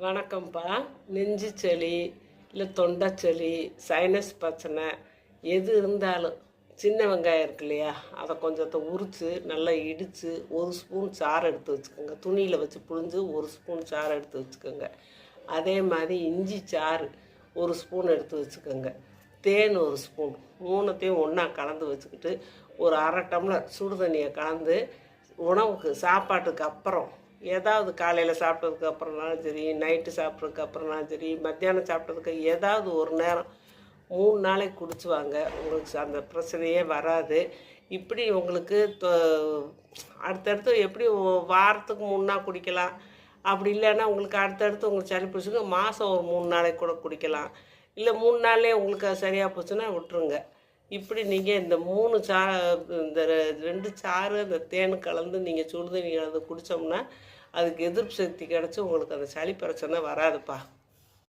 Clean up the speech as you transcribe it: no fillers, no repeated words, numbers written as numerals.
வணக்கம்ப்பா. நெஞ்சு சளி இல்லை தொண்டை சளி, சைனஸ் பிரச்சனை எது இருந்தாலும் சின்ன வெங்காயம் இருக்கு இல்லையா, அதை கொஞ்சத்தை உரித்து நல்லா இடித்து ஒரு ஸ்பூன் சாறு எடுத்து வச்சுக்கோங்க. துணியில் வச்சு புழிஞ்சு ஒரு ஸ்பூன் சாறு எடுத்து வச்சுக்கோங்க. அதே மாதிரி இஞ்சி சாறு ஒரு ஸ்பூன் எடுத்து வச்சுக்கோங்க. தேன் ஒரு ஸ்பூன், மூணுத்தையும் ஒன்றா கலந்து வச்சுக்கிட்டு ஒரு அரை டம்ளர் சுடு தண்ணியை கலந்து உணவுக்கு சாப்பாட்டுக்கு அப்புறம், ஏதாவது காலையில் சாப்பிட்டதுக்கு அப்புறம்னாலும் சரி, நைட்டு சாப்பிட்றதுக்கு அப்புறம்னாலும் சரி, மத்தியானம் சாப்பிட்டதுக்கு ஏதாவது ஒரு நேரம் 3 நாளைக்கு குடிச்சுவாங்க. உங்களுக்கு அந்த பிரச்சனையே வராது. இப்படி உங்களுக்கு அடுத்தடுத்து எப்படி வாரத்துக்கு 3 நாள் குடிக்கலாம். அப்படி இல்லைன்னா உங்களுக்கு அடுத்தடுத்து உங்களுக்கு சளி பிடிச்சிங்க மாதம் ஒரு 3 நாளைக்கு கூட குடிக்கலாம். இல்லை 3 நாள்லேயே உங்களுக்கு அது சரியாக போச்சுன்னா விட்டுருங்க. இப்படி நீங்கள் இந்த 3 இந்த 2 சாறு அந்த தேன் கலந்து நீங்கள் சுடுதண்ணி கலந்து குடித்தோம்னா அதுக்கு எதிர்ப்பு சக்தி கிடச்சி உங்களுக்கு அந்த சளி பிரச்சனை வராதுப்பா.